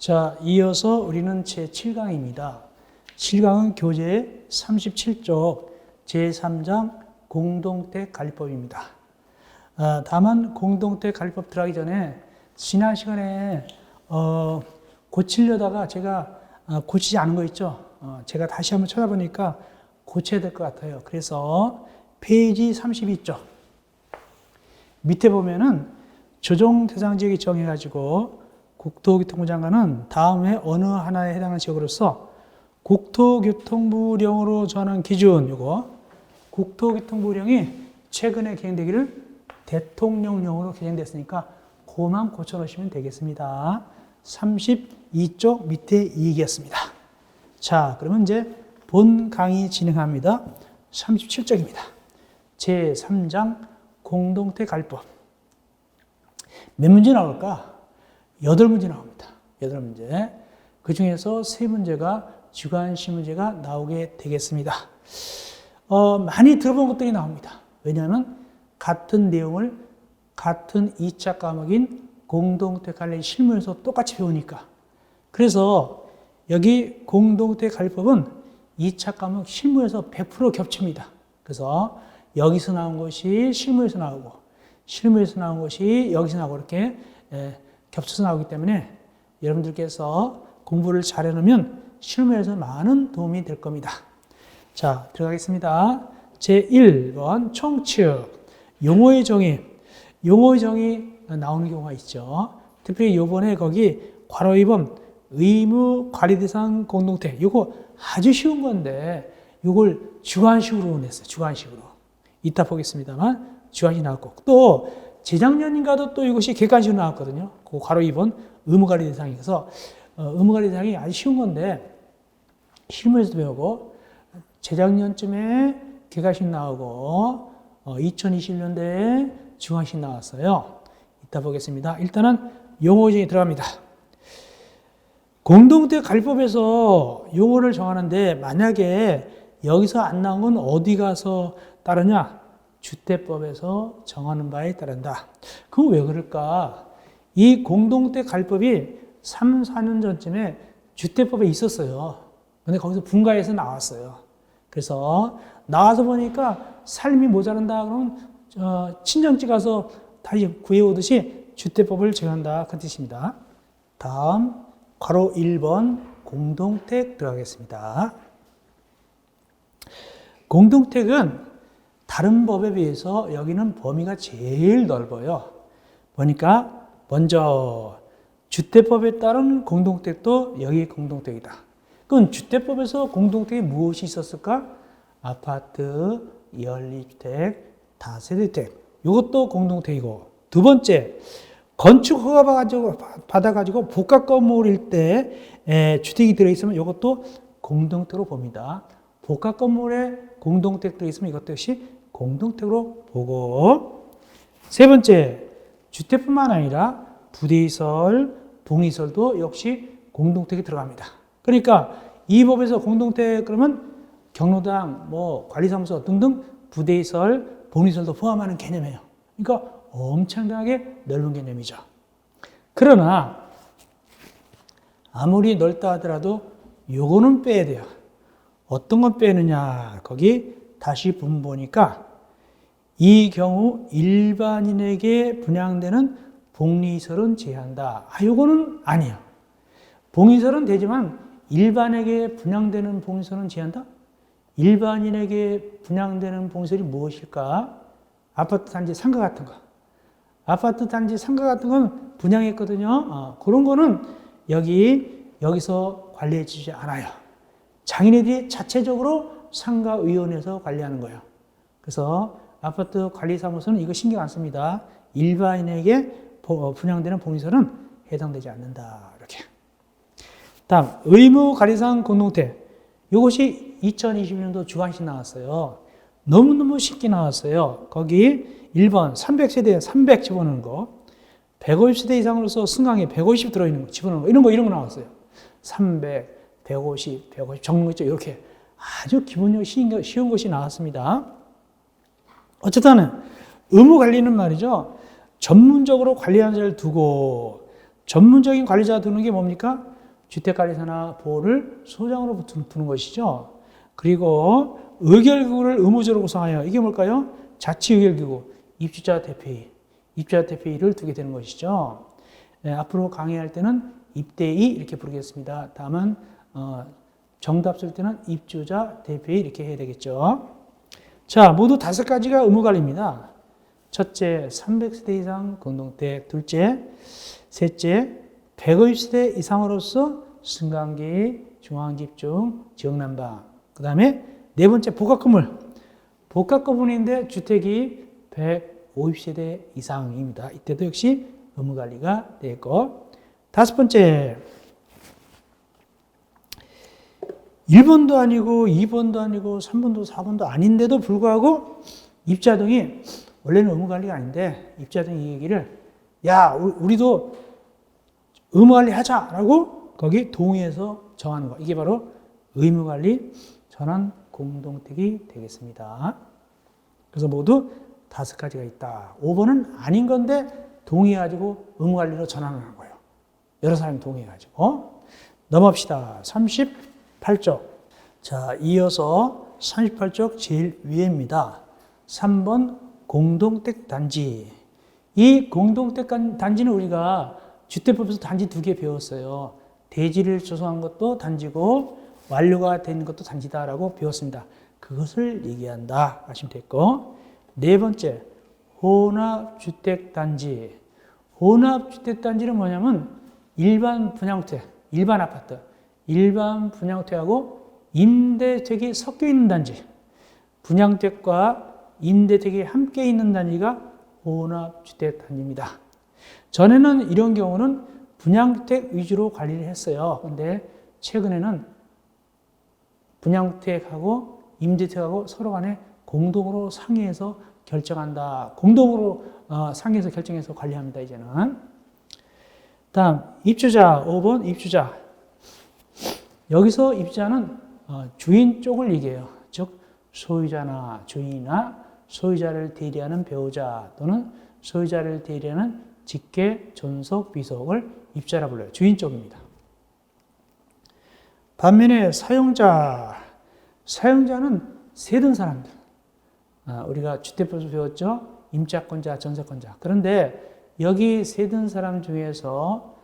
자, 이어서 우리는 제7강입니다. 7강은 교재 37쪽 제3장 공동택 관리법입니다. 다만 공동택 관리법 들어가기 전에 지난 시간에 고치려다가 제가 고치지 않은 거 있죠? 제가 다시 한번 찾아보니까 고쳐야 될 것 같아요. 그래서 페이지 32쪽 밑에 보면은 조정 대상 지역이 정해가지고 국토교통부 장관은 다음에 어느 하나에 해당하는 지역으로서 국토교통부령으로 정하는 기준, 요거 국토교통부령이 최근에 개정되기를 대통령령으로 개정됐으니까 그만 고쳐놓으시면 되겠습니다. 32쪽 밑에 이 얘기였습니다. 자, 그러면 이제 본 강의 진행합니다. 37쪽입니다. 제3장 공동택 관리법. 몇 문제 나올까? 8문제 나옵니다. 8문제. 그 중에서 3문제가 주관시 문제가 나오게 되겠습니다. 많이 들어본 것들이 나옵니다. 왜냐하면 같은 내용을 같은 2차 과목인 공동택 관리 실무에서 똑같이 배우니까. 그래서 여기 공동택 관리법은 2차 과목 실무에서 100% 겹칩니다. 그래서 여기서 나온 것이 실무에서 나오고 실무에서 나온 것이 여기서 나오고 이렇게 겹쳐서 나오기 때문에 여러분들께서 공부를 잘 해놓으면 실무에서 많은 도움이 될 겁니다. 자, 들어가겠습니다. 제1번 총칙, 용어의 정의. 용어의 정의 나오는 경우가 있죠. 특별히 요번에 거기 괄호 2번 의무 관리 대상 공동택. 요거 아주 쉬운 건데 요걸 주관식으로 냈어요. 주관식으로. 이따 보겠습니다만 주관식 나왔고 또 재작년인가도 또 이것이 객관식으로 나왔거든요. 그 괄호 2번 의무관리 대상이어서 의무관리 대상이 아주 쉬운 건데 실무에서도 배우고 재작년쯤에 객관식 나오고 2021년도에 중앙식 나왔어요. 이따 보겠습니다. 일단은 용어정의 들어갑니다. 공동택 관리법에서 용어를 정하는데 만약에 여기서 안 나온 건 어디 가서 따르냐? 주택법에서 정하는 바에 따른다. 그럼 왜 그럴까? 이 공동택 관리법이 3, 4년 전쯤에 주택법에 있었어요. 근데 거기서 분가해서 나왔어요. 그래서 나와서 보니까 삶이 모자란다 그러면 친정집 가서 다시 구해오듯이 주택법을 정한다 그 뜻입니다. 다음 괄호 1번 공동택 들어가겠습니다. 공동택은 다른 법에 비해서 여기는 범위가 제일 넓어요. 보니까 먼저 주택법에 따른 공동택도 여기 공동택이다. 그럼 주택법에서 공동택이 무엇이 있었을까? 아파트, 연립주택, 다세대주택. 이것도 공동택이고 두 번째 건축 허가 받아가지고 복합 건물일 때 주택이 들어있으면 이것도 공동택으로 봅니다. 복합 건물에 공동택 들어있으면 이것 역시 공동택으로 보고 세 번째 주택뿐만 아니라 부대시설, 봉시설도 역시 공동택에 들어갑니다. 그러니까 이 법에서 공동택 그러면 경로당, 관리사무소 등등 부대시설, 봉시설도 포함하는 개념이에요. 그러니까 엄청나게 넓은 개념이죠. 그러나 아무리 넓다 하더라도 요거는 빼야 돼요. 어떤 건 빼느냐? 거기 다시 보니까 이 경우 일반인에게 분양되는 복리시설은 제한다. 요거는 아니에요. 봉시설은 되지만 일반에게 분양되는 봉시설은 제한다? 일반인에게 분양되는 봉시설이 무엇일까? 아파트 단지 상가 같은 거. 아파트 단지 상가 같은 건 분양했거든요. 그런 거는 여기서 관리해 주지 않아요. 장인애들이 자체적으로 상가위원회에서 관리하는 거예요. 그래서 아파트 관리사무소는 이거 신경 안 씁니다. 일반인에게 분양되는 봉시설은 해당되지 않는다. 이렇게. 다음 의무관리상 공동택. 이것이 2020년도 주관식 나왔어요. 너무너무 쉽게 나왔어요. 거기 1번 300세대에 300 집어넣는 거 150세대 이상으로서 승강에 150 들어있는 거 집어넣는 거 이런 거 나왔어요. 300, 150, 150 적는 거 있죠. 이렇게 아주 기본적으로 쉬운 것이 나왔습니다. 어쨌든 의무관리는 말이죠. 전문적으로 관리하는 자를 두고 전문적인 관리자 두는 게 뭡니까? 주택관리사나 보호를 소장으로 두는 것이죠. 그리고 의결기구를 의무적으로 구성하여 이게 뭘까요? 자치의결기구, 입주자 대표의, 입주자 대표의를 두게 되는 것이죠. 네, 앞으로 강의할 때는 입대의 이렇게 부르겠습니다. 다음은 정답 쓸 때는 입주자 대표의 이렇게 해야 되겠죠. 자, 모두 5가지가 의무관리입니다. 첫째, 300세대 이상 공동택. 둘째, 셋째, 150세대 이상으로서 승강기, 중앙집중, 지역난방. 그 다음에 네 번째, 복합건물. 복합건물인데 주택이 150세대 이상입니다. 이때도 역시 의무관리가 되고. 5번째, 1번도 아니고 2번도 아니고 3번도 4번도 아닌데도 불구하고 입주자 등이 원래는 의무관리가 아닌데 입주자 등이 이 얘기를 야 우리도 의무관리 하자라고 거기 동의해서 정하는 거. 이게 바로 의무관리 전환 공동택이 되겠습니다. 그래서 모두 5가지가 있다. 5번은 아닌 건데 동의해가지고 의무관리로 전환하는 거예요. 여러 사람이 동의해가지고. 넘어갑시다. 38쪽. 자, 이어서 38쪽 제일 위에입니다. 3번 공동택 단지. 이 공동택 단지는 우리가 주택법에서 단지 2개 배웠어요. 대지를 조성한 것도 단지고 완료가 된 것도 단지다라고 배웠습니다. 그것을 얘기한다 하시면 됐고. 네 번째, 혼합주택단지. 혼합주택단지는 뭐냐면 일반 분양주택, 일반 아파트, 일반 분양주택하고 임대주택이 섞여 있는 단지, 분양주택과 임대주택이 함께 있는 단지가 혼합주택단지입니다. 전에는 이런 경우는 분양주택 위주로 관리를 했어요. 그런데 최근에는 분양주택하고 임대주택하고 서로 간에 공동으로 상의해서 결정한다. 공동으로 상의해서 결정해서 관리합니다. 이제는. 다음 입주자 5번 입주자. 여기서 입주자는 주인 쪽을 얘기해요. 즉 소유자나 주인이나 소유자를 대리하는 배우자 또는 소유자를 대리하는 직계, 존속, 비속을 입주자라 불러요. 주인 쪽입니다. 반면에 사용자는 세든 사람들. 우리가 주택법에서 배웠죠? 임차권자, 전세권자. 그런데 여기 세든 사람 중에서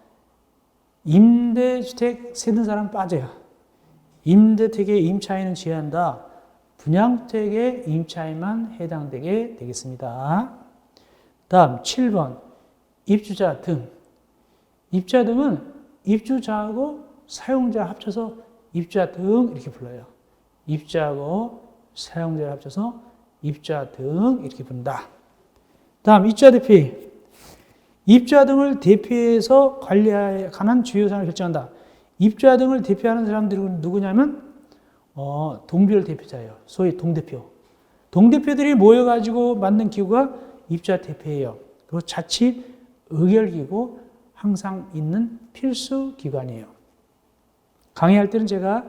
임대주택 세든 사람 빠져요. 임대주택의 임차인은 제한다. 분양주택의 임차인만 해당되게 되겠습니다. 다음 7번 입주자 등. 입주자 등은 입주자하고 사용자 합쳐서 입주자 등 이렇게 불러요. 입주자하고 사용자를 합쳐서 입주자 등 이렇게 부른다. 다음 입주자 대표의. 입주자 등을 대표해서 관리에 관한 주요 사항을 결정한다. 입주자 등을 대표하는 사람들은 누구냐면 동별 대표자예요. 소위 동대표. 동대표들이 모여가지고 만든 기구가 입주자 대표예요. 그리고 자치 의결기구 항상 있는 필수 기관이에요. 강의할 때는 제가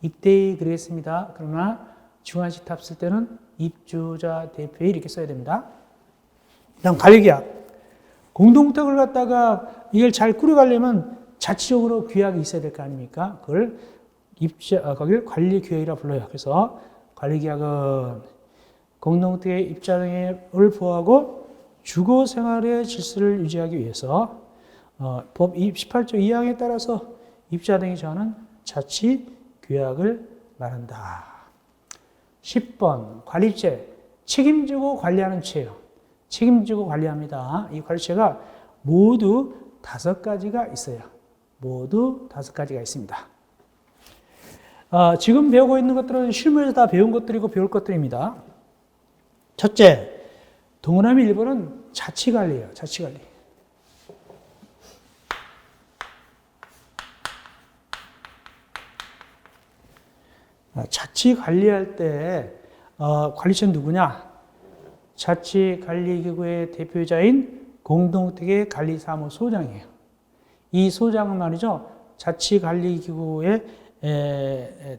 입대의 그랬습니다. 그러나 중간식 답 쓸 때는 입주자 대표의 이렇게 써야 됩니다. 다음 관리계약. 공동택을 갖다가 이걸 잘 꾸려가려면 자치적으로 규약이 있어야 될 거 아닙니까? 그걸 거기를 관리규약이라 불러요. 그래서 관리계약은 공동택의 입주자 등을 보호하고 주거 생활의 질서를 유지하기 위해서 법 18조 2항에 따라서 입주자 등이 정하는 자치 규약을 말한다. 10번 관리체. 책임지고 관리하는 체예요. 책임지고 관리합니다. 이 관리체가 모두 5가지가 있어요. 모두 5가지가 있습니다. 지금 배우고 있는 것들은 실무에서 다 배운 것들이고 배울 것들입니다. 첫째, 동그라미 1번은 자치관리예요. 자치관리. 자치관리할 때 관리체는 누구냐? 자치관리기구의 대표자인 공동택의 관리사무소장이에요. 이 소장은 말이죠. 자치관리기구의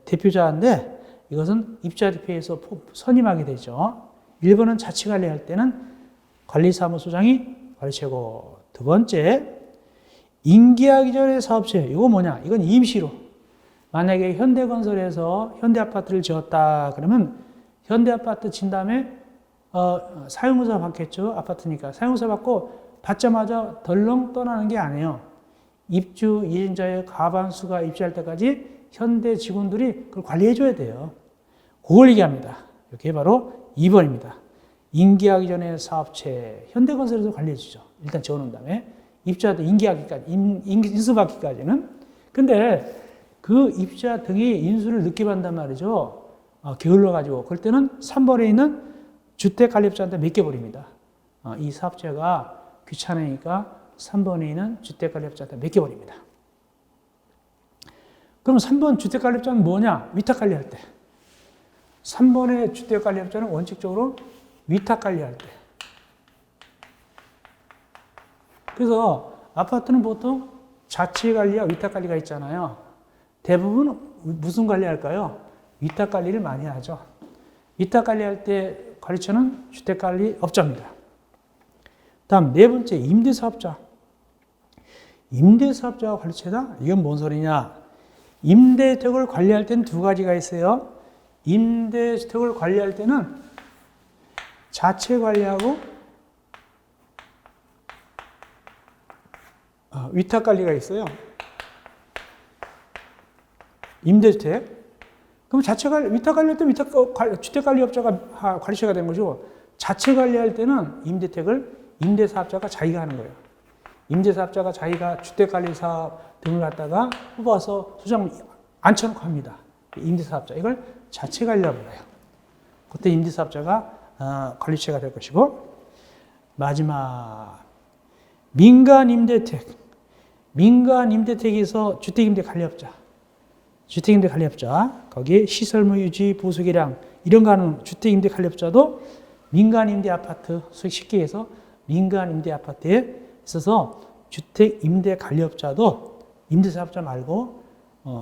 대표자인데 이것은 입주자 대표에서 선임하게 되죠. 1번은 자치관리할 때는 관리사무소장이 관리체고, 두 번째 임기하기 전에 사업체, 이거 뭐냐? 이건 임시로. 만약에 현대건설에서 현대아파트를 지었다 그러면 현대아파트 진 다음에 사용공사 받겠죠. 아파트니까. 사용공사 받고 받자마자 덜렁 떠나는 게 아니에요. 입주 예정자의 과반수가 입주할 때까지 현대 직원들이 그걸 관리해 줘야 돼요. 그걸 얘기합니다. 이게 바로 2번입니다. 임기하기 전에 사업체, 현대건설에서 관리해 주죠. 일단 지어놓은 다음에 입주자 등 임기하기까지, 인수받기까지는. 근데 그 입주자 등이 인수를 늦게 받는단 말이죠. 게을러 가지고. 그럴 때는 3번에 있는 주택관리업자한테 맡겨버립니다. 이 사업자가 귀찮으니까 3번에 있는 주택관리업자한테 맡겨버립니다. 그럼 3번 주택관리업자는 뭐냐? 위탁관리할 때. 3번의 주택관리업자는 원칙적으로 위탁관리할 때. 그래서 아파트는 보통 자치관리와 위탁관리가 있잖아요. 대부분 무슨 관리할까요? 위탁관리를 많이 하죠. 위탁관리할 때 관리처는 주택관리업자입니다. 다음 네 번째, 임대사업자. 임대사업자와 관리처다? 이건 뭔 소리냐? 임대주택을 관리할 때는 두 가지가 있어요. 임대주택을 관리할 때는 자체 관리하고 위탁 관리가 있어요. 임대주택. 그럼 자체 관리, 위탁 관리할 때 주택 관리업자가 관리처가 되는 거죠. 자체 관리할 때는 임대사업자가 자기가 하는 거예요. 임대사업자가 자기가 주택관리사업 등을 갖다가 뽑아서 소장 앉혀놓고 합니다. 임대사업자. 이걸 자체관리라고 해요. 그때 임대사업자가 관리처가 될 것이고, 마지막 민간임대택. 민간임대택에서 주택임대관리업자. 주택임대관리업자. 거기에 시설물 유지, 보수 개량 이런 거 하는 주택임대관리업자도 민간임대아파트, 쉽게 해서 민간임대아파트에 있어서 주택임대관리업자도 임대사업자 말고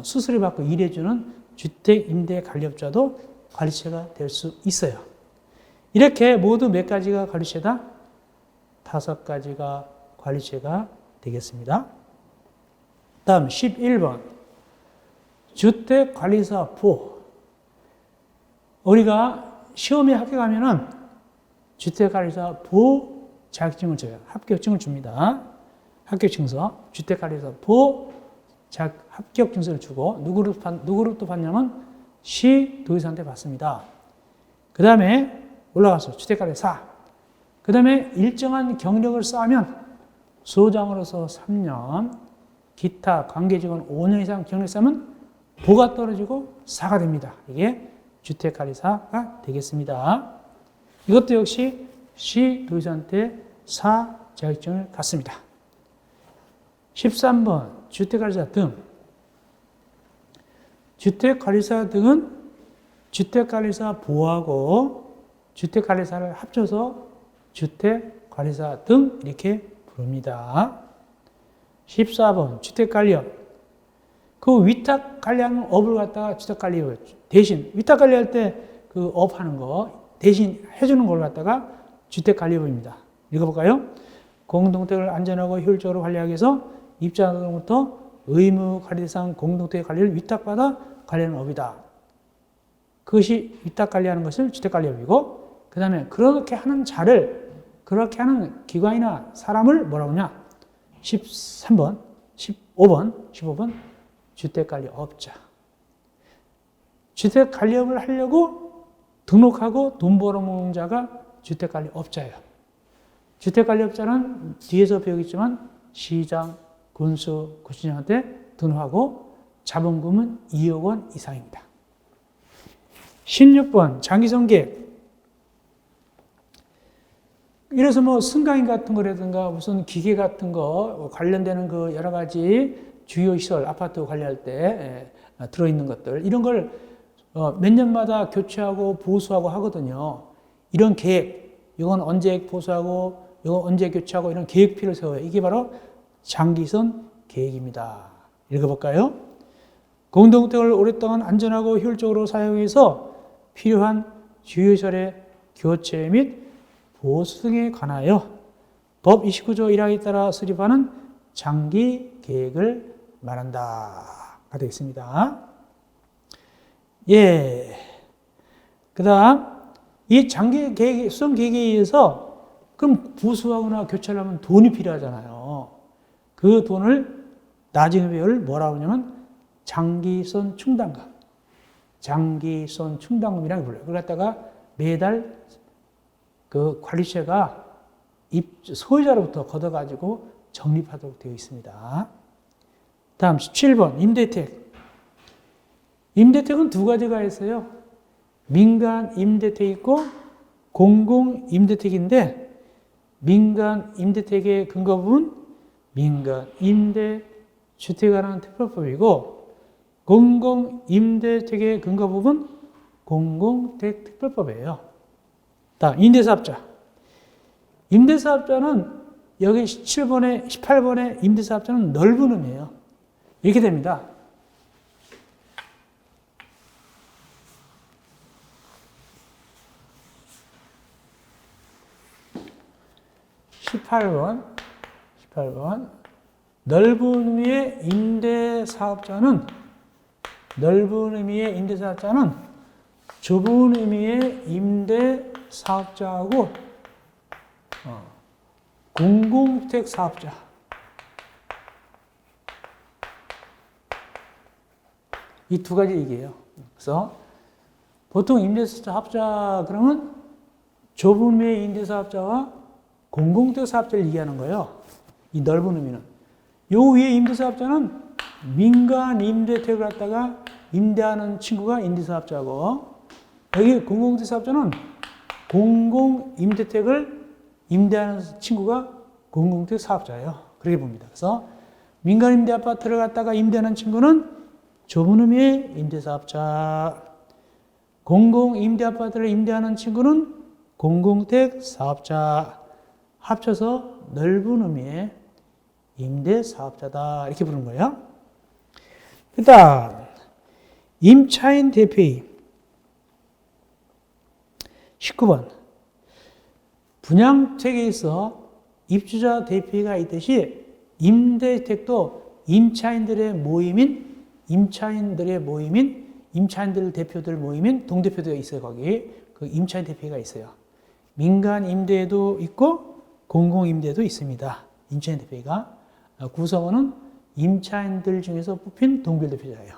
수수료 받고 일해주는 주택임대관리업자도 관리처가 될 수 있어요. 이렇게 모두 몇 가지가 관리처다? 5가지가 관리처가 되겠습니다. 다음 11번 주택관리사 부호. 우리가 시험에 합격하면은 주택관리사 부호 자격증을 줘요. 합격증을 줍니다. 합격증서, 주택관리사 부호 합격증서를 주고 누구로부터 받냐면 시도지사한테 받습니다. 그 다음에 올라가서 주택관리사. 그 다음에 일정한 경력을 쌓으면 소장으로서 3년, 기타 관계직원 5년 이상 경력 쌓으면 보가 떨어지고 4가 됩니다. 이게 주택관리사가 되겠습니다. 이것도 역시 시도지사한테 4 자격증을 갖습니다. 13번 주택관리사 등. 주택관리사 등은 주택관리사 부호하고 주택관리사를 합쳐서 주택관리사 등 이렇게 부릅니다. 14번 주택관리업. 그 위탁관리하는 업을 갖다가 주택관리업 대신 위탁관리할 때 그 업 하는 거 대신 해주는 걸 갖다가 주택관리업입니다. 읽어볼까요? 공동주택을 안전하고 효율적으로 관리하기 위해서 입주자로부터 의무 관리 대상 공동주택 관리를 위탁받아 관리하는 업이다. 그것이 위탁 관리하는 것을 주택관리업이고, 그 다음에 그렇게 하는 자를, 그렇게 하는 기관이나 사람을 뭐라고 하냐? 15번 주택관리업자. 주택관리업을 하려고 등록하고 돈 벌어먹는 자가 주택관리업자예요. 주택관리업자는 뒤에서 배우겠지만 시장, 군수, 구청장한테 등록하고 자본금은 2억 원 이상입니다. 16번 장기성계획. 이래서 뭐 승강인 같은 거라든가 무슨 기계 같은 거 관련되는 그 여러 가지 주요 시설, 아파트 관리할 때 들어있는 것들, 이런 걸 몇 년마다 교체하고 보수하고 하거든요. 이런 계획, 이건 언제 보수하고, 이건 언제 교체하고, 이런 계획표를 세워요. 이게 바로 장기선 계획입니다. 읽어볼까요? 공동주택을 오랫동안 안전하고 효율적으로 사용해서 필요한 주요시설의 교체 및 보수 등에 관하여 법 29조 1항에 따라 수립하는 장기 계획을 말한다가 되겠습니다. 예. 그 다음, 이 장기 계획, 수정 계획에 의해서 그럼 부수하거나 교체를 하면 돈이 필요하잖아요. 그 돈을 나중에 배울 뭐라고 하냐면 장기선 충당금. 장기선 충당금이라고 불러요. 그걸 갖다가 매달 그 관리처가 소유자로부터 걷어가지고 적립하도록 되어 있습니다. 다음 17번 임대택. 임대택은 두 가지가 있어요. 민간 임대택이 있고 공공 임대택인데 민간 임대택의 근거 부분 민간 임대주택에 관한 특별법이고 공공 임대택의 근거 부분 공공택 특별법이에요. 다음 임대사업자. 임대사업자는 여기 18번의 임대사업자는 넓은 의미예요. 이렇게 됩니다. (18번) 넓은 의미의 임대사업자는 좁은 의미의 임대사업자하고 공공주택 사업자 이 두 가지 얘기예요. 그래서 보통 임대사업자 그러면 좁은 의미의 임대사업자와 공공주택 사업자를 얘기하는 거예요. 이 넓은 의미는. 요 위에 임대사업자는 민간 임대택을 갖다가 임대하는 친구가 임대사업자고 여기 공공주택 사업자는 공공 임대택을 임대하는 친구가 공공주택 사업자예요. 그렇게 봅니다. 그래서 민간 임대 아파트를 갖다가 임대하는 친구는 좁은 의미의 임대사업자, 공공 임대 아파트를 임대하는 친구는 공공주택 사업자, 합쳐서 넓은 의미의 임대사업자다 이렇게 부르는 거예요. 그 다음 임차인 대표인 19번 분양주택에 있어 입주자 대표가 있듯이 임대주택도 임차인들의 모임인 임차인들 대표들 모임인 동대표가 있어요. 거기 그 임차인 대표가 있어요. 민간 임대도 있고 공공 임대도 있습니다. 임차인 대표가 구성원은 임차인들 중에서 뽑힌 동별대표자예요.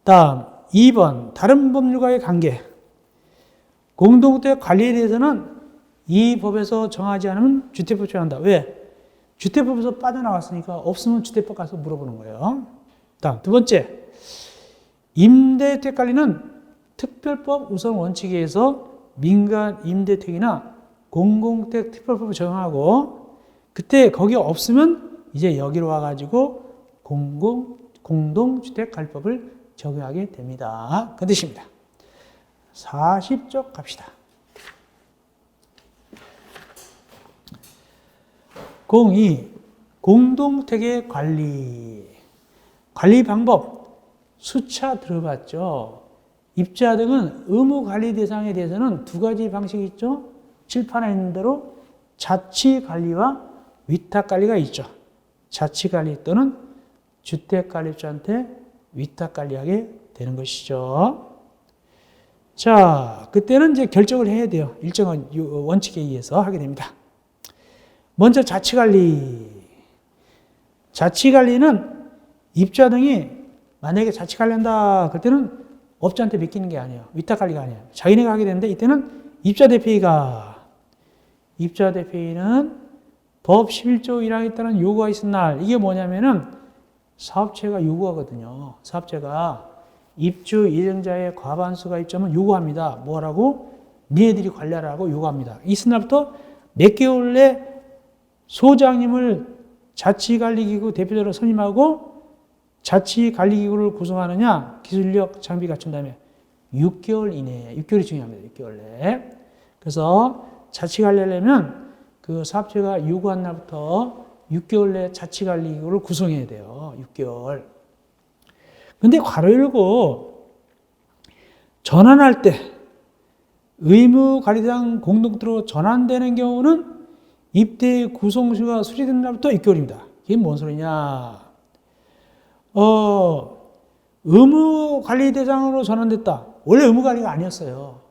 다음 2번 다른 법률과의 관계. 공동주택 관리에 대해서는 이 법에서 정하지 않으면 주택법 정한다. 왜? 주택법에서 빠져나왔으니까 없으면 주택법 가서 물어보는 거예요. 다음 두 번째 임대주택 관리는 특별법 우선 원칙에 의해서 민간 임대택이나 공공주택 특별법을 적용하고 그때 거기 없으면 이제 여기로 와가지고 공동주택관리법을 적용하게 됩니다. 그 뜻입니다. 40쪽 갑시다. 02. 공동주택의 관리 방법 수차 들어봤죠. 입주자 등은 의무관리 대상에 대해서는 두 가지 방식이 있죠. 칠판에 있는 대로 자치관리와 위탁관리가 있죠. 자치관리 또는 주택관리업자한테 위탁관리하게 되는 것이죠. 자, 그때는 이제 결정을 해야 돼요. 일정한 원칙에 의해서 하게 됩니다. 먼저 자치관리. 자치관리는 입주자 등이 만약에 자치관리한다 그럴 때는 업자한테 맡기는 게 아니에요. 위탁관리가 아니에요. 자기네가 하게 되는데 이때는 입주자 대표인은 법 11조 1항에 따른 요구가 있은 날 이게 뭐냐면은 사업체가 요구하거든요. 사업체가 입주 예정자의 과반수가 있자면 요구합니다. 뭐라고? 니네들이 관리하라고 요구합니다. 있은 날부터 몇 개월 내 소장님을 자치관리기구 대표자로 선임하고 자치관리기구를 구성하느냐 기술력 장비 갖춘 다음에 6개월 이내에 6개월이 중요합니다. 6개월 내에. 그래서 자치관리하려면 그 사업체가 요구한 날부터 6개월 내에 자치관리기구를 구성해야 돼요. 6개월. 근데 괄호 열고 전환할 때 의무관리상 공동주택으로 전환되는 경우는 입대 구성수가 수리된 날부터 6개월입니다. 이게 뭔 소리냐? 의무관리대장으로 전환됐다. 원래 의무관리가 아니었어요.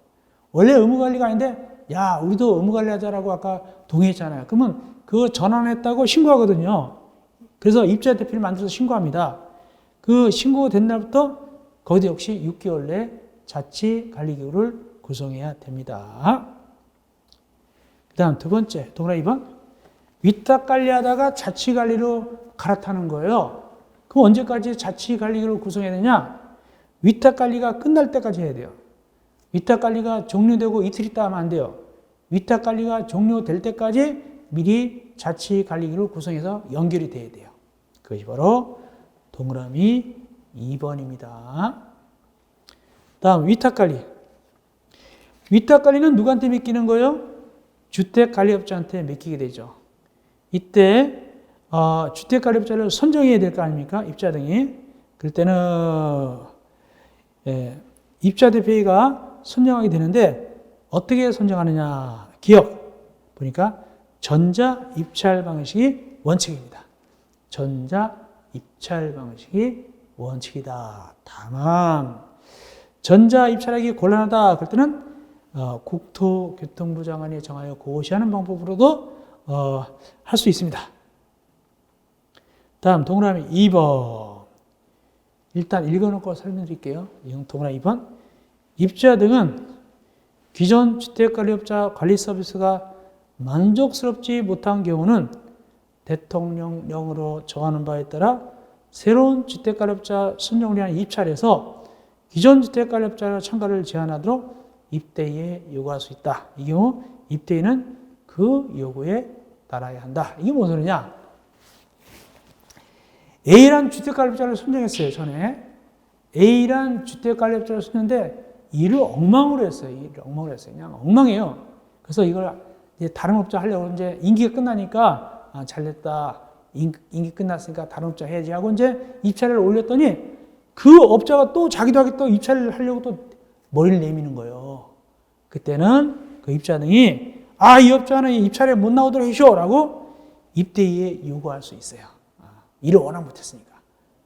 원래 의무관리가 아닌데, 야, 우리도 의무관리하자라고 아까 동의했잖아요. 그러면 그거 전환했다고 신고하거든요. 그래서 입자 대표를 만들어서 신고합니다. 그 신고된 날부터 거기도 역시 6개월 내 자치관리기구를 구성해야 됩니다. 그 다음 두 번째, 동그라미 2번. 위탁관리하다가 자치관리로 갈아타는 거예요. 그럼 언제까지 자치관리기구를 구성해야 되냐? 위탁관리가 끝날 때까지 해야 돼요. 위탁관리가 종료되고 이틀 있다 하면 안 돼요. 위탁관리가 종료될 때까지 미리 자치관리기구를 구성해서 연결이 돼야 돼요. 그것이 바로 동그라미 2번입니다. 다음 위탁관리. 위탁관리는 누구한테 맡기는 거예요? 주택관리업자한테 맡기게 되죠. 이때 주택관리업자를 선정해야 될 거 아닙니까? 입자 등이. 그럴 때는 입자대표가 선정하게 되는데 어떻게 선정하느냐. 기억. 보니까 전자입찰 방식이 원칙입니다. 전자입찰 방식이 원칙이다. 다만 전자입찰하기 곤란하다. 그럴 때는 국토교통부 장관이 정하여 고시하는 방법으로도 할 수 있습니다. 다음 동그라미 2번. 일단 읽어놓고 설명드릴게요. 동그라미 2번. 입자 등은 기존 주택관리업자 관리 서비스가 만족스럽지 못한 경우는 대통령령으로 정하는 바에 따라 새로운 주택관리업자 선정을 위한 입찰에서 기존 주택관리업자 참가를 제한하도록 입대에 요구할 수 있다. 이 경우 입대에는 그 요구에 따라야 한다. 이게 무슨 소리냐? A란 주택관리업자를 선정했어요. 전에 A란 주택관리업자를 선정했는데 일을 엉망으로 했어요. 그냥 엉망이에요. 그래서 이걸 이제 다른 업자 하려고 이제 임기가 끝나니까 잘됐다. 임기 끝났으니까 다른 업자 해야지 하고 이제 입찰을 올렸더니 그 업자가 또 자기도 하게 또 입찰을 하려고 또 머리를 내미는 거예요. 그때는 그 입자 등이 이 업자는 입찰에 못 나오도록 해줘라고 입대에 요구할 수 있어요. 일을 워낙 못했으니까.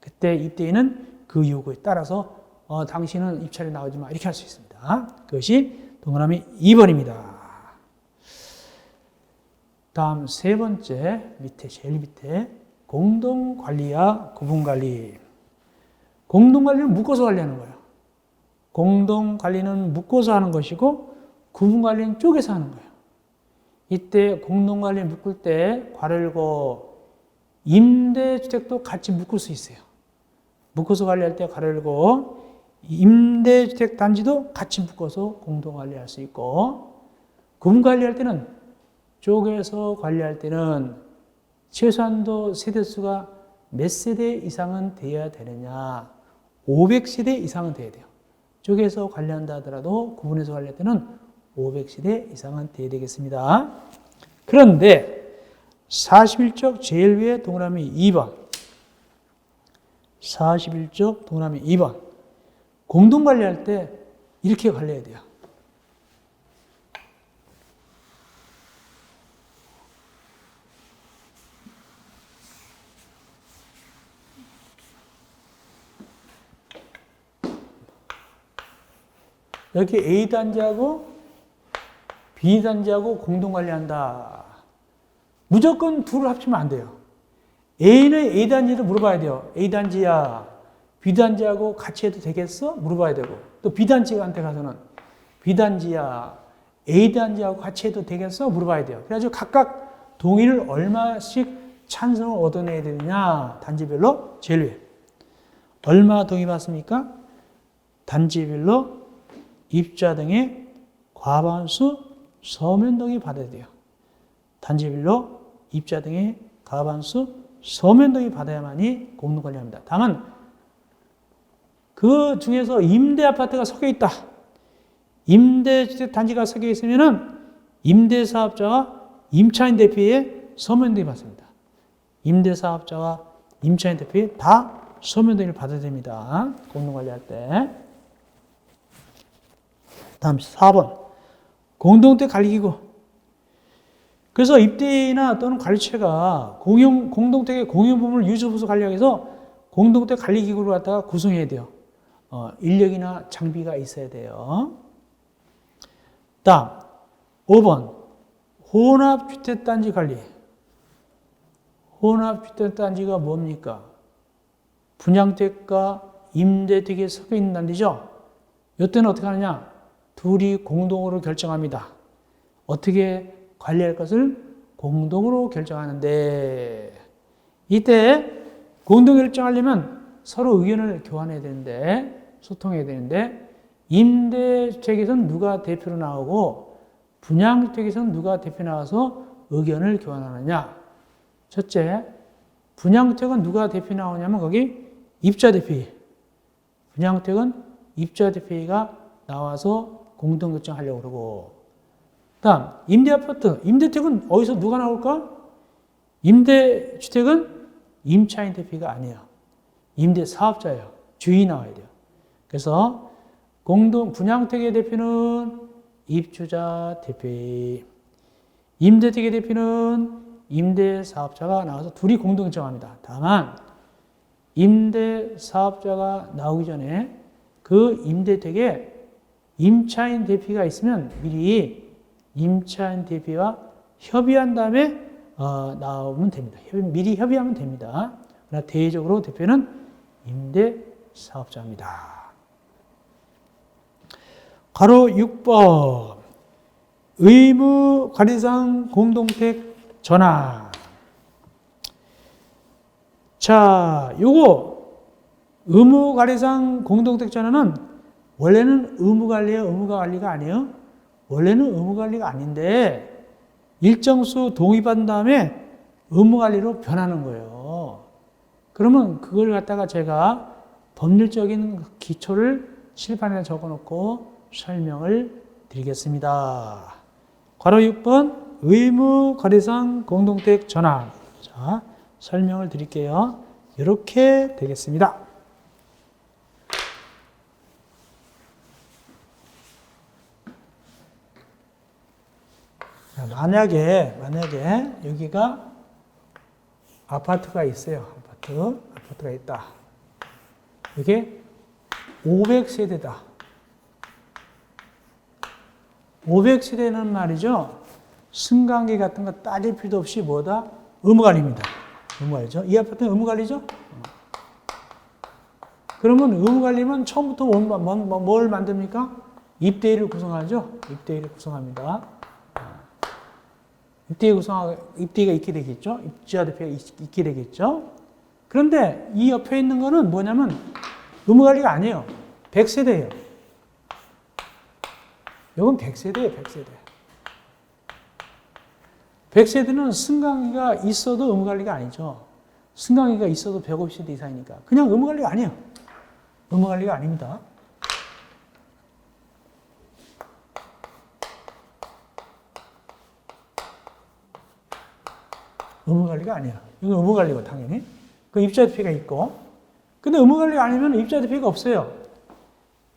그때 입대에는 그 요구에 따라서 당신은 입찰에 나오지 마 이렇게 할 수 있습니다. 그것이 동그라미 2번입니다. 다음 세 번째 제일 밑에 공동관리와 구분관리. 공동관리는 묶어서 관리하는 거예요. 공동관리는 묶어서 하는 것이고 구분관리는 쪼개서 하는 거예요. 이때 공동관리 묶을 때 괄호 임대주택도 같이 묶을 수 있어요. 묶어서 관리할 때 괄호 임대주택 단지도 같이 묶어서 공동관리할 수 있고 구분관리할 때는 쪼개서 관리할 때는 최소한도 세대수가 몇 세대 이상은 돼야 되느냐 500세대 이상은 돼야 돼요. 쪼개서 관리한다 하더라도 구분해서 관리할 때는 500세대 이상은 돼야 되겠습니다. 그런데 41쪽 제일 위에 동그라미 2번 41쪽 동그라미 2번 공동관리할 때 이렇게 관리해야 돼요. 여기 A단지하고 B단지하고 공동관리한다. 무조건 둘을 합치면 안 돼요. A는 A단지를 물어봐야 돼요. A단지야, B단지하고 같이 해도 되겠어? 물어봐야 되고 또 B단지한테 가서는 B단지야, A단지하고 같이 해도 되겠어? 물어봐야 돼요. 그래가지고 각각 동의를 얼마씩 찬성을 얻어내야 되느냐 단지별로 제일 위에 얼마 동의 받습니까? 단지별로 입자 등의 과반수 서면 동의 받아야 돼요. 단지별로 입자 등의 과반수 서면 동의 받아야만이 공동관리합니다. 다만 그 중에서 임대 아파트가 섞여 있다. 임대주택 단지가 섞여 있으면은 임대사업자와 임차인 대표의 서면 동의 받습니다. 임대사업자와 임차인 대표의 다 서면 동의를 받아야 됩니다. 공동관리할 때. 다음 4번 공동주택 관리기구. 그래서 입대나 또는 관리체가 공동택의 공용부문을 유지보수 관리하기 위해서 공동택 관리기구를 갖다가 구성해야 돼요. 인력이나 장비가 있어야 돼요. 다음 5번 혼합주택단지 관리. 혼합주택단지가 뭡니까? 분양택과 임대택이 섞여 있는 단지죠. 이때는 어떻게 하느냐? 둘이 공동으로 결정합니다. 어떻게 관리할 것을 공동으로 결정하는데, 이때 공동 결정하려면 서로 의견을 교환해야 되는데, 소통해야 되는데, 임대주택에서는 누가 대표로 나오고 분양주택에서는 누가 대표 나와서 의견을 교환하느냐? 첫째, 분양주택은 누가 대표 나오냐면 거기 입주자대표회. 분양주택은 입주자대표회가 나와서 공동결정하려고 그러고, 다음 임대아파트, 임대주택은 어디서 누가 나올까? 임대주택은 임차인 대표가 아니에요. 임대사업자예요. 주인이 나와야 돼요. 그래서 분양주택의 대표는 입주자 대표회, 임대주택의 대표는 임대사업자가 나와서 둘이 공동결정합니다. 다만 임대사업자가 나오기 전에 그 임대택에 임차인 대표가 있으면 미리 임차인 대표와 협의한 다음에 나오면 됩니다. 미리 협의하면 됩니다. 그러나 대외적으로 대표는 임대사업자입니다. 가로 6번 의무관리상 공동택 전환. 자, 요거 의무관리상 공동택 전환은 원래는 의무관리예요, 의무관리가 아니에요? 원래는 의무관리가 아닌데 일정 수 동의받은 다음에 의무관리로 변하는 거예요. 그러면 그걸 갖다가 제가 법률적인 기초를 칠판에 적어놓고 설명을 드리겠습니다. 괄호 6번 의무관리상 공동택 전환. 자, 설명을 드릴게요. 이렇게 되겠습니다. 자, 만약에 여기가 아파트가 있어요. 아파트가 있다. 이게 500세대다. 500세대는 말이죠. 승강기 같은 거 따질 필요도 없이 뭐다? 의무관리입니다. 의무관리죠. 이 아파트는 의무관리죠? 그러면 의무관리면 처음부터 뭘 만듭니까? 입대위를 구성하죠. 입대위를 구성합니다. 입대위가 있게 되겠죠. 입주자 대표가 있게 되겠죠. 그런데 이 옆에 있는 거는 뭐냐면 의무관리가 아니에요. 100세대예요. 이건 100세대예요. 100세대. 100세대는 승강기가 있어도 의무관리가 아니죠. 승강기가 있어도 150세대 이상이니까. 그냥 의무관리가 아니에요. 의무관리가 아닙니다. 의무관리가 아니야. 이건 의무관리고 당연히. 그 입주자 대표가 있고. 근데 의무관리가 아니면 입주자 대표가 없어요.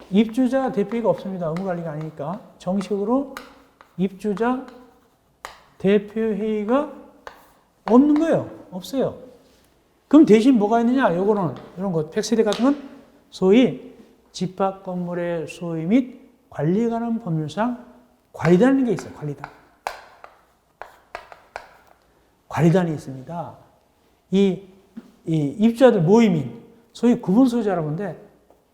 입주자 대표가 없습니다. 의무관리가 아니니까. 정식으로 입주자 대표회의가 없는 거예요. 없어요. 그럼 대신 뭐가 있느냐? 요거는, 이런 거, 100세대 같은 건 소위 집합 건물의 소유 및 관리에 관한 법률상 관리단이라는 게 있어요. 관리단. 관리단이 있습니다. 이 입주자들 모임인, 소위 구분소유자라고 하는데,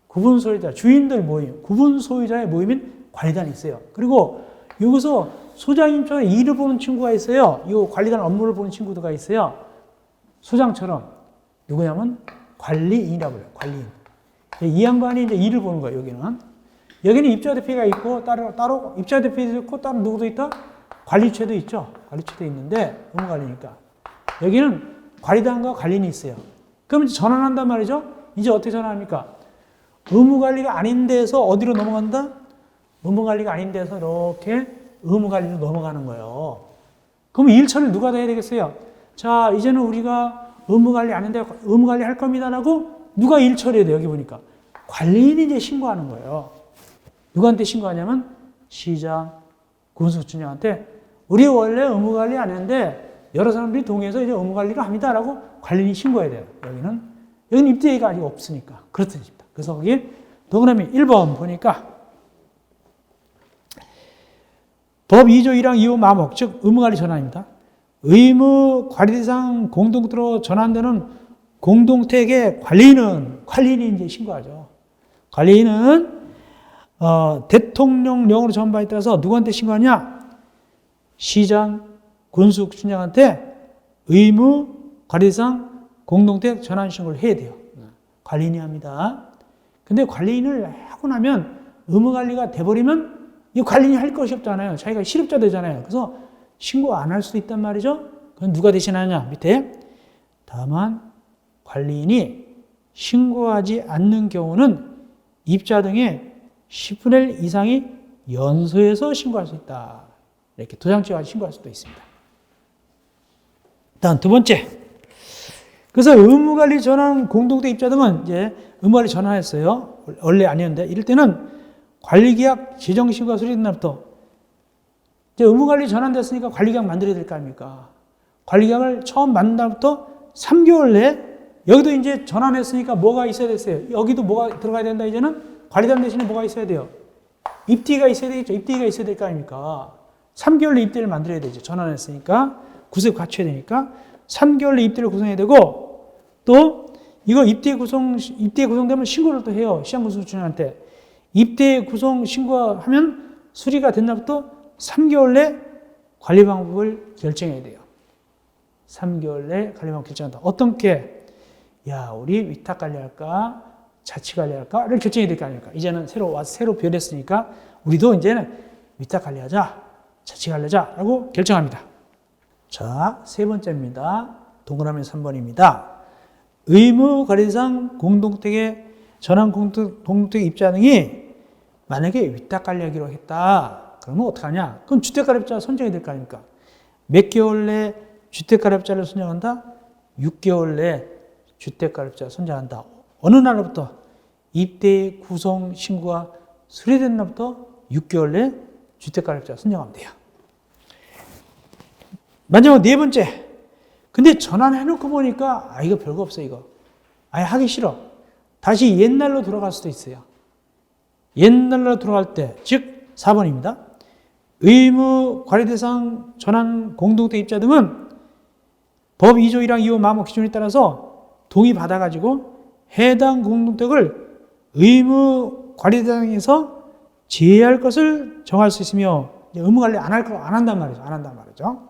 구분소유자, 주인들 모임, 구분소유자의 모임인 관리단이 있어요. 그리고 여기서 소장님처럼 일을 보는 친구가 있어요. 이 관리단 업무를 보는 친구가 있어요. 소장처럼. 누구냐면 관리인이라고 해요. 관리인. 이 양반이 이제 일을 보는 거예요. 여기는 입주자 대표가 있고, 따로 입주자 대표도 있고, 따로 누구도 있다? 관리체도 있죠. 관리체도 있는데, 의무관리니까. 여기는 관리단과 관리인이 있어요. 그럼 이제 전환한단 말이죠? 이제 어떻게 전환합니까? 의무관리가 아닌 데서 어디로 넘어간다? 의무관리가 아닌 데서 이렇게 의무관리로 넘어가는 거예요. 그럼 일 처리를 누가 다 해야 되겠어요? 자, 이제는 우리가 의무관리 아닌데 의무관리 할 겁니다라고 누가 일 처리해야 돼요? 여기 보니까. 관리인이 이제 신고하는 거예요. 누구한테 신고하냐면 시장, 군수청장한테 우리 원래 의무관리 안 했는데 여러 사람들이 동의해서 이제 의무관리를 합니다라고 관리인이 신고해야 돼요. 여기는 입대회가 아직 없으니까. 그렇습니다. 그래서 거기 동그라미 1번 보니까 법 2조 1항 2호 마목, 즉 의무관리 전환입니다. 의무 관리 대상 공동체로 전환되는 공동택의 관리인이 이제 신고하죠. 관리인은 대통령령으로 전부에 따라서 누구한테 신고하냐? 시장, 군수청장한테 의무 관리 대상 공동택 전환 신고를 해야 돼요. 관리인이 합니다. 근데 관리인을 하고 나면 의무 관리가 돼버리면 이 관리인이 할 것이 없잖아요. 자기가 실업자 되잖아요. 그래서 신고 안 할 수도 있단 말이죠. 그건 누가 대신하냐? 밑에. 다만 관리인이 신고하지 않는 경우는 입자 등의 10분의 1 이상이 연소해서 신고할 수 있다. 이렇게 도장찍어 신고할 수도 있습니다. 다음 두 번째. 그래서 의무관리 전환 공동대 입자 등은 이제 의무관리 전환했어요. 원래 아니었는데 이럴 때는 관리계약 재정신고가 수립된 날부터 이제 의무관리 전환됐으니까 관리계약 만들어야 될 거 아닙니까? 관리계약을 처음 만든 날부터 3개월 내에 여기도 이제 전환했으니까 뭐가 있어야 됐어요? 여기도 뭐가 들어가야 된다 이제는 관리단 대신에 뭐가 있어야 돼요? 입대가 있어야 되겠죠. 입대가 있어야 될 거 아닙니까? 3개월 내 입대를 만들어야 되죠. 전환했으니까 구색 갖춰야 되니까 3개월 내 입대를 구성해야 되고 또 이거 입대 구성되면 신고를 또 해요. 시장군수청장한테. 입대 구성 신고하면 수리가 된 날부터 3개월 내 관리 방법을 결정해야 돼요. 3개월 내 관리 방법 결정한다. 어떻게? 야, 우리 위탁 관리할까? 자치 관리할까?를 결정해야 될 거 아닙니까? 이제는 새로 변했으니까 우리도 이제는 위탁 관리하자, 자치 관리하자라고 결정합니다. 자, 세 번째입니다. 동그라미 3번입니다. 의무 관리상 공동택의 전환 공동택 입자 등이 만약에 위탁 관리하기로 했다. 그러면 어떡하냐? 그럼 주택가입자 선정해야 될 거 아닙니까? 몇 개월 내 주택가입자를 선정한다? 6개월 내 주택가입자 선정한다. 어느 날부터? 입대 구성 신고가 수리된 날부터 6개월 내 주택가입자 선정하면 돼요. 마지막 네 번째. 근데 전환해놓고 보니까 이거 별거 없어 이거. 아예 하기 싫어. 다시 옛날로 돌아갈 수도 있어요. 옛날로 돌아갈 때, 즉 4번입니다. 의무 관리 대상 전환 공동택 입자 등은 법 2조 1항 2호 마목 기준에 따라서 동의받아가지고 해당 공동택을 의무 관리 대상에서 제외할 것을 정할 수 있으며 의무 관리 안 한단 말이죠.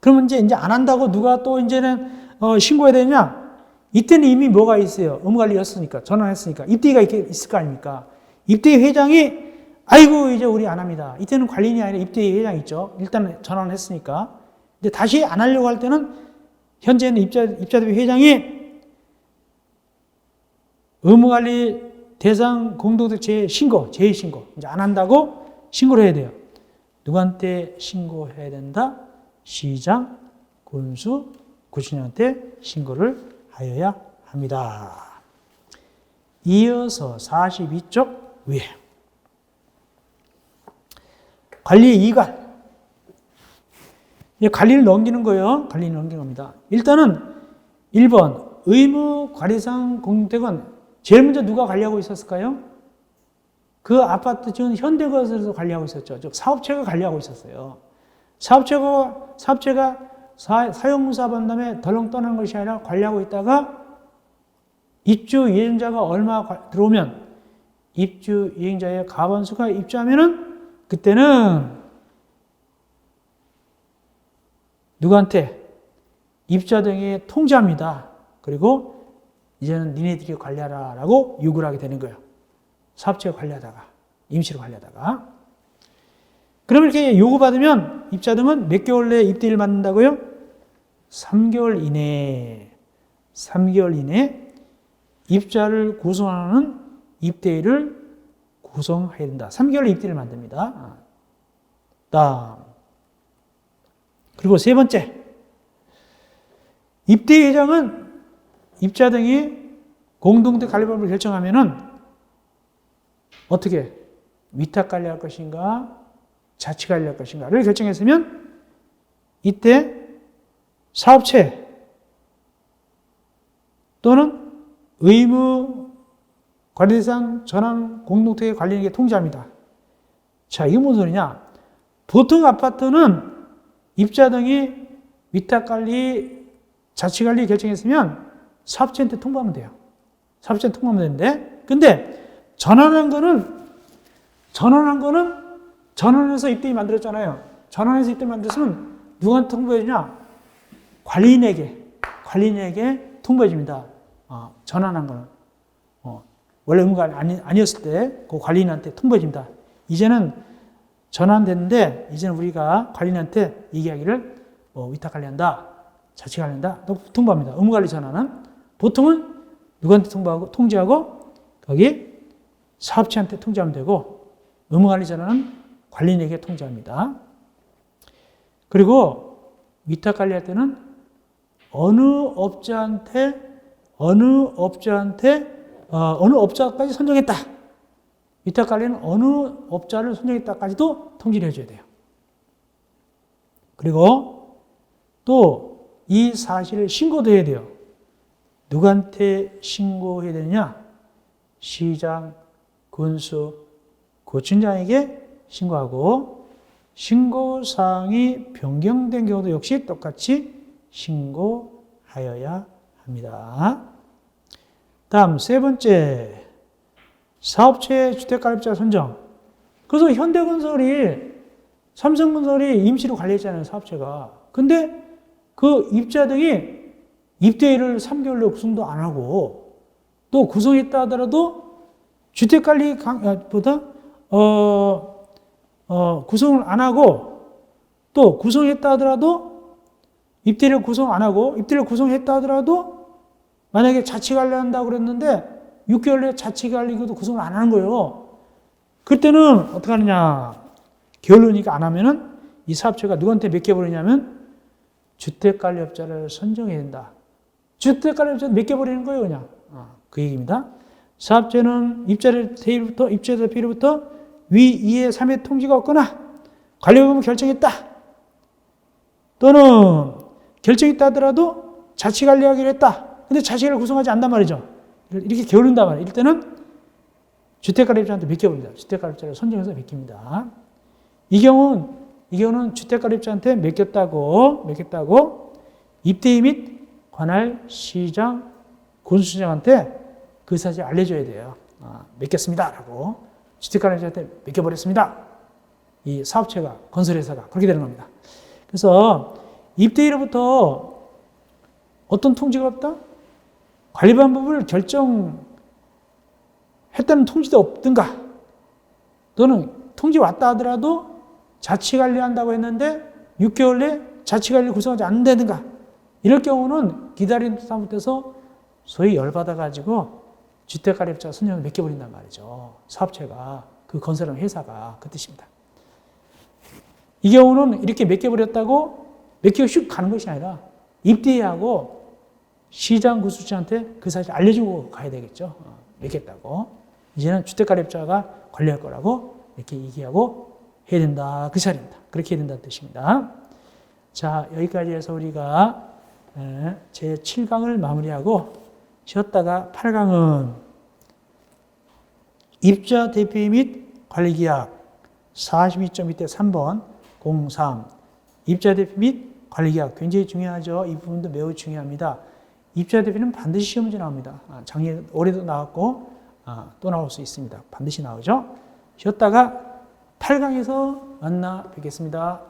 그러면 이제 안 한다고 누가 또 이제는 신고해야 되냐? 이때는 이미 뭐가 있어요? 의무관리였으니까, 전환했으니까. 입대가 있을 거 아닙니까? 입대 회장이, 아이고, 이제 우리 안 합니다. 이때는 관리인이 아니라 입대 회장 있죠. 일단 전환했으니까. 근데 다시 안 하려고 할 때는, 현재는 입자대표 회장이 의무관리 대상 공동택 재신고. 이제 안 한다고 신고를 해야 돼요. 누구한테 신고해야 된다? 시장, 군수, 구청장한테 신고를 하여야 합니다. 이어서 42쪽 위에 관리의 이관. 관리를 넘기는 거예요. 관리를 넘기는 겁니다. 일단은 1번 의무 관리상 공동택은 제일 먼저 누가 관리하고 있었을까요? 그 아파트 지은 현대건설에서 관리하고 있었죠. 즉 사업체가 관리하고 있었어요. 사업체가 사용무사 반담에 덜렁 떠나는 것이 아니라 관리하고 있다가 입주 예정자가 얼마 들어오면 입주 예정자의 가반수가 입주하면은 그때는 누구한테? 입자 등에 통지합니다. 그리고 이제는 니네들이 관리하라 라고 요구를 하게 되는 거예요. 사업체가 관리하다가, 임시로 관리하다가. 그럼 이렇게 요구받으면 입자 등은 몇 개월 내에 입대를 받는다고요? 3개월 이내에 입자를 구성하는 입대일을 구성해야 된다. 3개월 입대를 만듭니다. 다음. 그리고 세 번째. 입대회장은 입자 등이 공동택 관리법을 결정하면은 어떻게? 위탁 관리할 것인가? 자치관리할 것인가를 결정했으면 이때 사업체 또는 의무 관리대상 전환 공동체의 관리인에게 통지합니다. 자, 이게 무슨 소리냐? 보통 아파트는 입자 등이 위탁관리, 자치관리 결정했으면 사업체한테 통보하면 돼요. 사업체한테 통보하면 되는데, 근데 전환한 거는 전환해서 입대이 만들었잖아요. 전환해서 입대이 만들었으면 누구한테 통보해주냐? 관리인에게 통보해줍니다. 전환한 거는. 원래 의무가 아니었을 때 그 관리인한테 통보해줍니다. 이제는 전환됐는데, 이제는 우리가 관리인한테 이 이야기를 위탁관리한다, 자치관리한다, 통보합니다. 의무관리 전환은 보통은 누구한테 통지하고, 거기 사업체한테 통지하면 되고, 의무관리 전환은 관리인에게 통지합니다. 그리고 위탁관리할 때는 어느 업자까지 선정했다. 위탁관리는 어느 업자를 선정했다까지도 통지를 해줘야 돼요. 그리고 또 이 사실을 신고도 해야 돼요. 누구한테 신고해야 되느냐? 시장, 군수, 구청장에게 신고하고, 신고사항이 변경된 경우도 역시 똑같이 신고하여야 합니다. 다음 세 번째, 사업체 주택관리업자 선정. 그래서 현대건설이, 삼성건설이 임시로 관리했잖아요, 사업체가. 근데 그 입자 등이 입대일을 3개월로 구성도 안 하고, 또 구성했다 하더라도 주택관리보다 구성을 안 하고, 또 구성했다 하더라도 입대를 구성 안 하고, 입대를 구성했다 하더라도 만약에 자치관리한다고 그랬는데 6개월 내에 자치관리도 구성을 안 하는 거예요. 그때는 어떻게 하느냐? 게을르니까 안 하면은 이 사업체가 누구한테 맡겨버리냐면 주택관리업자를 선정해야 된다. 주택관리업자는 맡겨버리는 거예요, 그냥. 그 얘기입니다. 사업체는 입자 대표로부터 위 2의 3의 통지가 없거나 관리부문 결정했다. 또는 결정했다 하더라도 자치관리하기로 했다. 근데 자치관리를 구성하지 않단 말이죠. 이렇게 게으른단 말이에요. 이럴 때는 주택관리업자한테 맡겨버립니다. 주택관리업자를 선정해서 맡깁니다. 이 경우는 주택관리업자한테 맡겼다고 입대인 및 관할 시장, 군수장한테 그 사실을 알려줘야 돼요. 맡겼습니다. 라고. 주택관리업자한테 맡겨버렸습니다. 이 사업체가, 건설회사가 그렇게 되는 겁니다. 그래서 입대일로부터 어떤 통지가 없다? 관리 방법을 결정했다는 통지도 없든가, 또는 통지 왔다 하더라도 자치관리한다고 했는데 6개월 내 자치관리 구성하지 않는다든가, 이럴 경우는 기다리는 상태에서 소위 열받아가지고 주택관리업자가 선정을 맡겨버린단 말이죠. 사업체가, 그 건설하는 회사가, 그 뜻입니다. 이 경우는 이렇게 맡겨버렸다고 맡기고 슉 가는 것이 아니라 입대하고 시장 구수처한테 그 사실 알려주고 가야 되겠죠. 맡겼다고. 이제는 주택관리업자가 관리할 거라고 이렇게 얘기하고 해야 된다. 그 자리입니다. 그렇게 해야 된다는 뜻입니다. 자, 여기까지 해서 우리가 제 7강을 마무리하고 쉬었다가 8강은 입자 대피 및 관리계약 42.2대 3번 03 입자 대피 및 관리계약 굉장히 중요하죠. 이 부분도 매우 중요합니다. 입자 대피는 반드시 시험 문제 나옵니다. 올해도 나왔고 또 나올 수 있습니다. 반드시 나오죠. 쉬었다가 8강에서 만나 뵙겠습니다.